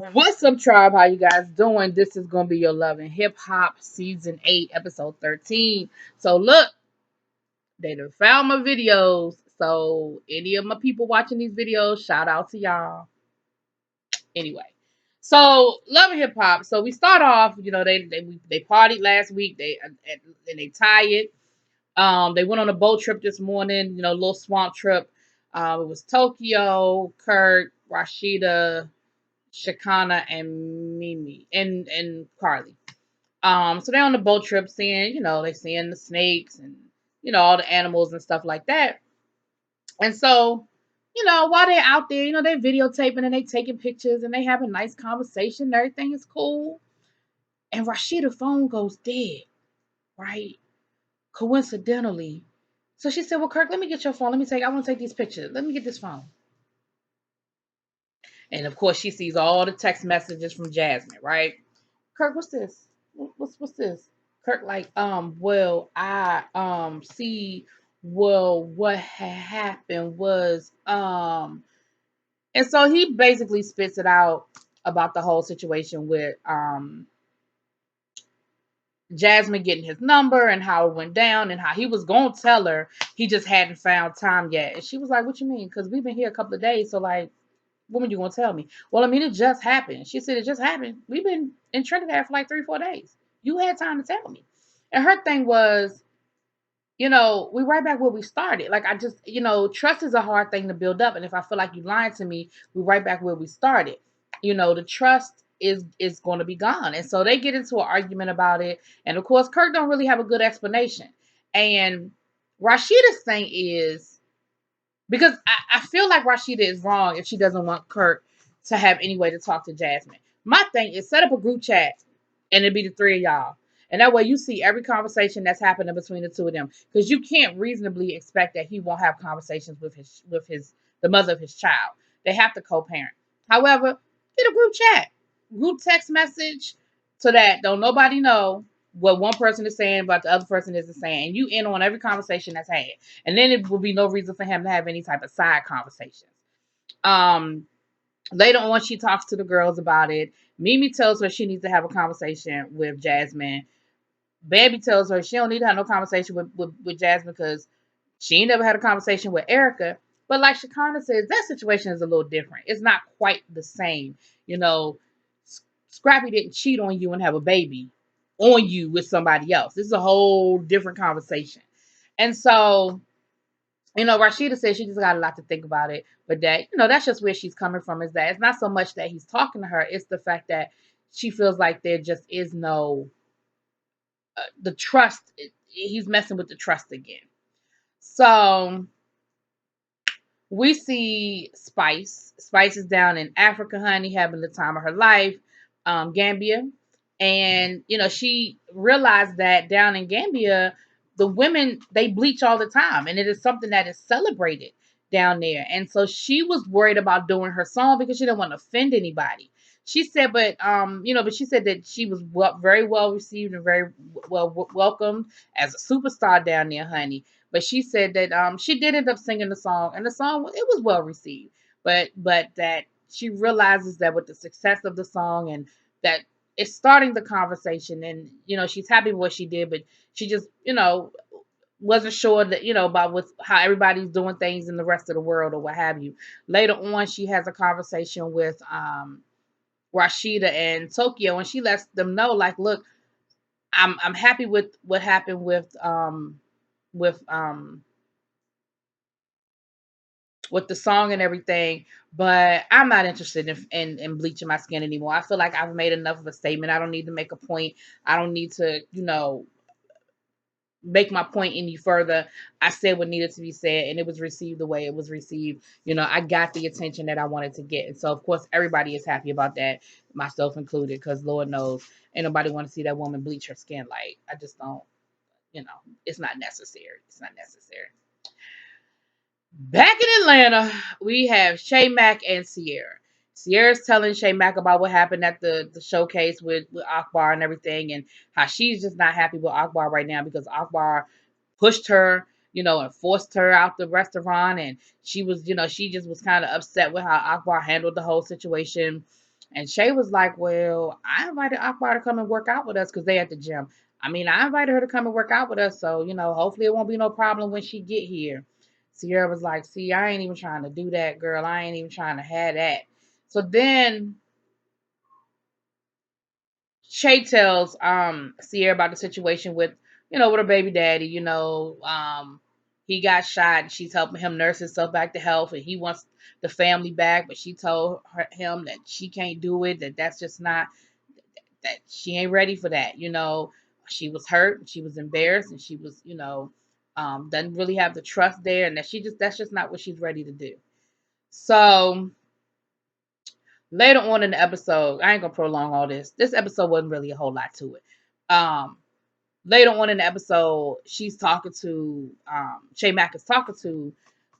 What's up, tribe? How you guys doing? This is gonna be your love and hip hop season 8, episode 13. So look, they done found my videos. So any of my people watching these videos, shout out to y'all. Anyway, so love and hip hop. So we start off. They partied last week. They tired. They went on a boat trip this morning. A little swamp trip. It was Tokyo, Kurt, Rashida, Shakana, and Mimi and Carly. So they're on the boat trip seeing, they seeing the snakes and all the animals and stuff like that. And so, while they're out there, they're videotaping and they taking pictures and they have a nice conversation. Everything is cool. And Rashida's phone goes dead, right? Coincidentally. So she said, "Well, Kirk, let me get your phone. I want to take these pictures. Let me get this phone." And of course, she sees all the text messages from Jasmine, right? Kirk, what's this? What's this? Kirk, like, well, I see, well, what had happened was, and so he basically spits it out about the whole situation with Jasmine getting his number and how it went down and how he was gonna tell her, he just hadn't found time yet. And she was like, "What you mean? Because we've been here a couple of days, so like, when were you gonna tell me?" "Well, I mean, it just happened." She said, "It just happened. We've been in Trinidad for like 3, 4 days. You had time to tell me." And her thing was, we right back where we started. Like, I just, trust is a hard thing to build up. And if I feel like you lying to me, we right back where we started. The trust is going to be gone. And so they get into an argument about it. And of course, Kirk don't really have a good explanation. And Rashida's thing is, because I feel like Rashida is wrong if she doesn't want Kirk to have any way to talk to Jasmine. My thing is, set up a group chat and it'd be the three of y'all. And that way you see every conversation that's happening between the two of them. Because you can't reasonably expect that he won't have conversations with the mother of his child. They have to co-parent. However, get a group chat, group text message, so that don't nobody know what one person is saying about the other person isn't saying. And you in on every conversation that's had. And then it will be no reason for him to have any type of side conversations. Um, Later on, she talks to the girls about it. Mimi tells her she needs to have a conversation with Jasmine. Baby tells her she don't need to have no conversation with Jasmine because she ain't never had a conversation with Erica. But like Shakana says, that situation is a little different. It's not quite the same. You know, Scrappy didn't cheat on you and have a baby on you with somebody else. This is a whole different conversation. And so, Rashida says she just got a lot to think about it, but that, that's just where she's coming from, is that it's not so much that he's talking to her, it's the fact that she feels like there just is no, the trust, he's messing with the trust again. So we see Spice. Spice is down in Africa, honey, having the time of her life, Gambia. And, she realized that down in Gambia, the women, they bleach all the time. And it is something that is celebrated down there. And so she was worried about doing her song because she didn't want to offend anybody. She said, but she said that she was very well received and very well welcomed as a superstar down there, honey. But she said that she did end up singing the song, and the song, it was well received. But that she realizes that with the success of the song and that it's starting the conversation, and she's happy with what she did, but she just wasn't sure that about with how everybody's doing things in the rest of the world or what have you. Later on, she has a conversation with Rashida and Tokyo, and she lets them know, like, look, I'm happy with what happened with with the song and everything, but I'm not interested in bleaching my skin anymore. I feel like I've made enough of a statement. I don't need to make a point. I don't need to, make my point any further. I said what needed to be said, and it was received the way it was received. I got the attention that I wanted to get. And so, of course, everybody is happy about that, myself included, because Lord knows, ain't nobody want to see that woman bleach her skin. Like, I just don't, it's not necessary. It's not necessary. Back in Atlanta, we have Shay Mack and Sierra. Sierra's telling Shay Mack about what happened at the showcase with Akbar and everything, and how she's just not happy with Akbar right now because Akbar pushed her, and forced her out the restaurant. And she was, she just was kind of upset with how Akbar handled the whole situation. And Shay was like, well, I invited Akbar to come and work out with us because they at the gym. I mean, I invited her to come and work out with us, so hopefully it won't be no problem when she get here. Sierra was like, see, I ain't even trying to do that, girl. I ain't even trying to have that. So then Shay tells Sierra about the situation with her baby daddy. He got shot and she's helping him nurse himself back to health, and he wants the family back, but she told him that she can't do it, that's just not, that she ain't ready for that. She was hurt, she was embarrassed, and she was doesn't really have the trust there, and that's just not what she's ready to do. So later on in the episode, I ain't gonna prolong all this. This episode wasn't really a whole lot to it. Later on in the episode, she's talking to Shay Mack is talking to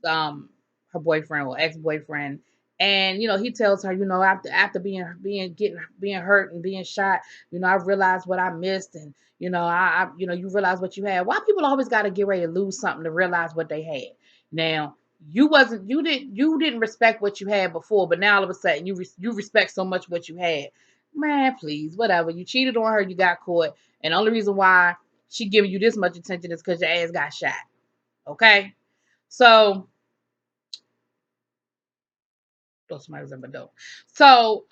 her boyfriend or ex-boyfriend, and he tells her, after being hurt and being shot, I realized what I missed, and you realize what you had. Why people always got to get ready to lose something to realize what they had? Now you didn't respect what you had before, but now all of a sudden you respect so much what you had. Man, please, whatever. You cheated on her, you got caught, and the only reason why she giving you this much attention is because your ass got shot. Okay, so somebody was in my door. So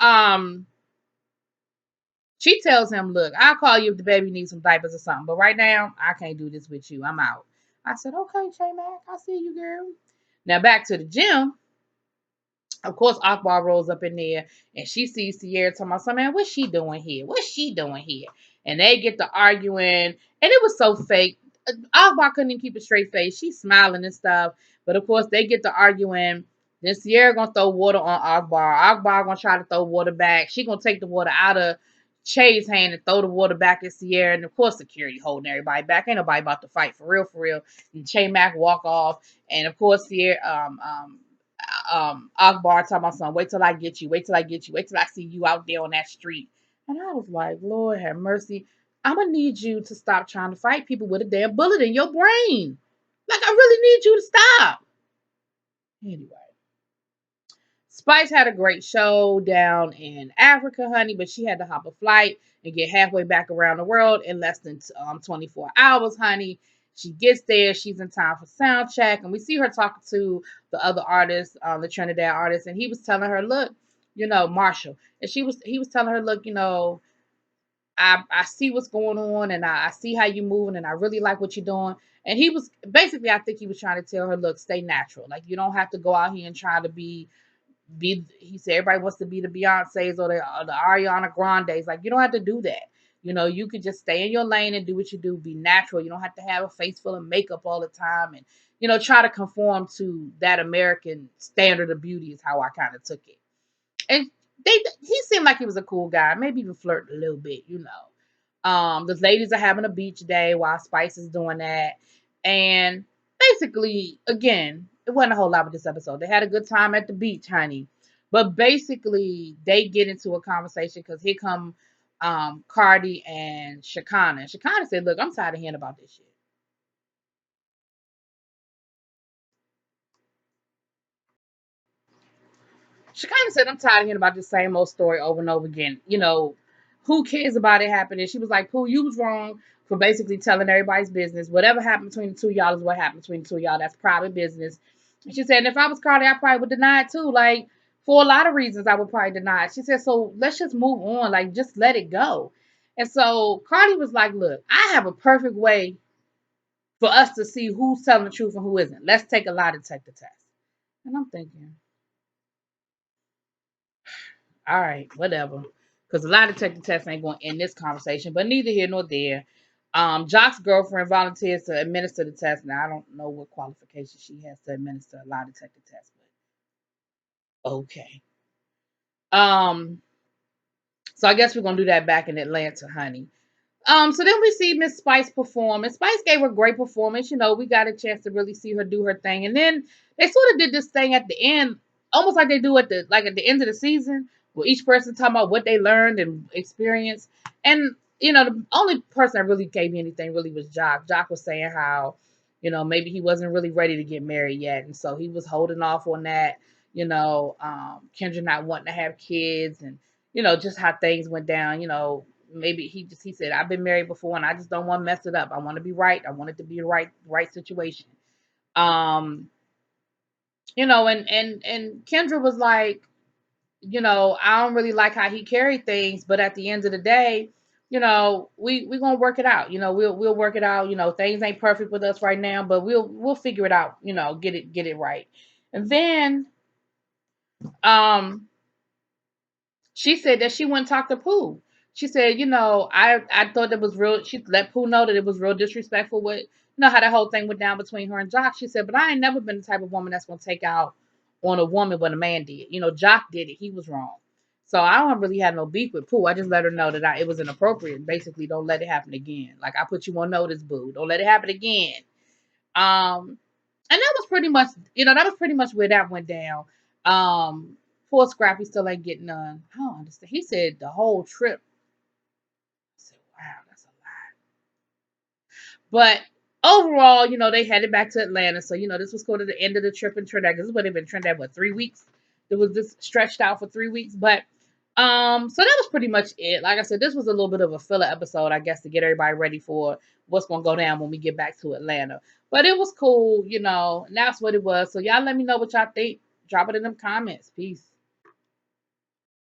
she tells him, "Look, I'll call you if the baby needs some diapers or something, but right now I can't do this with you. I'm out." I said, "Okay, Shay Mac, I see you, girl." Now back to the gym. Of course, Akbar rolls up in there and she sees Sierra talking about, man, what's she doing here? What's she doing here? And they get to arguing, and it was so fake. Akbar couldn't even keep a straight face. She's smiling and stuff. But of course, they get to arguing. Then Sierra gonna throw water on Akbar. Akbar gonna try to throw water back. She gonna take the water out of Shay's hand and throw the water back at Sierra. And of course, security holding everybody back. Ain't nobody about to fight for real, for real. And Shay Mack walk off. And of course, Sierra, Akbar talking about something. Wait till I get you. Wait till I get you. Wait till I see you out there on that street. And I was like, Lord have mercy. I'm gonna need you to stop trying to fight people with a damn bullet in your brain. Like, I really need you to stop. Anyway, Spice had a great show down in Africa, honey, but she had to hop a flight and get halfway back around the world in less than 24 hours, honey. She gets there, she's in time for sound check, and we see her talking to the other artist, the Trinidad artist, and he was telling her, look, Marshall, and he was telling her, look, I see what's going on, and I see how you're moving, and I really like what you're doing. And he was basically, I think he was trying to tell her, look, stay natural. Like, you don't have to go out here and try to he said everybody wants to be the Beyonces or the Ariana Grandes. Like, you don't have to do that. You could just stay in your lane and do what you do. Be natural. You don't have to have a face full of makeup all the time and, try to conform to that American standard of beauty is how I kind of took it. And he seemed like he was a cool guy, maybe even flirt a little bit. The ladies are having a beach day while Spice is doing that. And basically, again, it wasn't a whole lot with this episode. They had a good time at the beach, honey. But basically, they get into a conversation because here come Cardi and Shakana. And Shakana said, look, I'm tired of hearing about this shit. She kind of said, I'm tired of hearing about the same old story over and over again. Who cares about it happening? She was like, Pooh, you was wrong for basically telling everybody's business. Whatever happened between the two of y'all is what happened between the two of y'all. That's private business. And she said, and if I was Cardi, I probably would deny it too. Like, for a lot of reasons, I would probably deny it. She said, so let's just move on. Like, just let it go. And so Cardi was like, look, I have a perfect way for us to see who's telling the truth and who isn't. Let's take a lie detector test. And I'm thinking, all right, whatever. Because a lie detector test ain't going to end this conversation, but neither here nor there. Jock's girlfriend volunteers to administer the test. Now, I don't know what qualification she has to administer a lie detector test, but okay. So I guess we're gonna do that back in Atlanta, honey. So then we see Miss Spice perform, and Spice gave her a great performance. We got a chance to really see her do her thing, and then they sort of did this thing at the end, almost like they do at the end of the season, where each person talking about what they learned and experienced. And the only person that really gave me anything really was Jock. Jock was saying how, maybe he wasn't really ready to get married yet, and so he was holding off on that. Kendra not wanting to have kids, and just how things went down. Maybe he said, I've been married before and I just don't want to mess it up. I want to be right. I want it to be the right situation. Um, and Kendra was like, I don't really like how he carried things, but at the end of the day, we gonna work it out. We'll work it out. Things ain't perfect with us right now, but we'll figure it out. Get it right. And then um she said that she went and talked to Pooh. She said, I thought that was real. She let Pooh know that it was real disrespectful with, how that whole thing went down between her and Jock. She said, but I ain't never been the type of woman that's going to take out on a woman when a man did. Jock did it. He was wrong. So I don't really have no beef with Pooh. I just let her know that it was inappropriate. Basically, don't let it happen again. Like, I put you on notice, boo. Don't let it happen again. Um, and that was pretty much where that went down. Poor Scrappy still ain't getting none. I don't understand. He said the whole trip. I said, wow, that's a lot. But overall, they headed back to Atlanta. So, this was sort of the end of the trip in Trinidad. This is what they've been Trinidad, 3 weeks? It was this stretched out for 3 weeks. But so that was pretty much it. Like I said, this was a little bit of a filler episode, I guess, to get everybody ready for what's gonna go down when we get back to Atlanta. But it was cool, and that's what it was. So y'all let me know what y'all think. Drop it in them comments. Peace.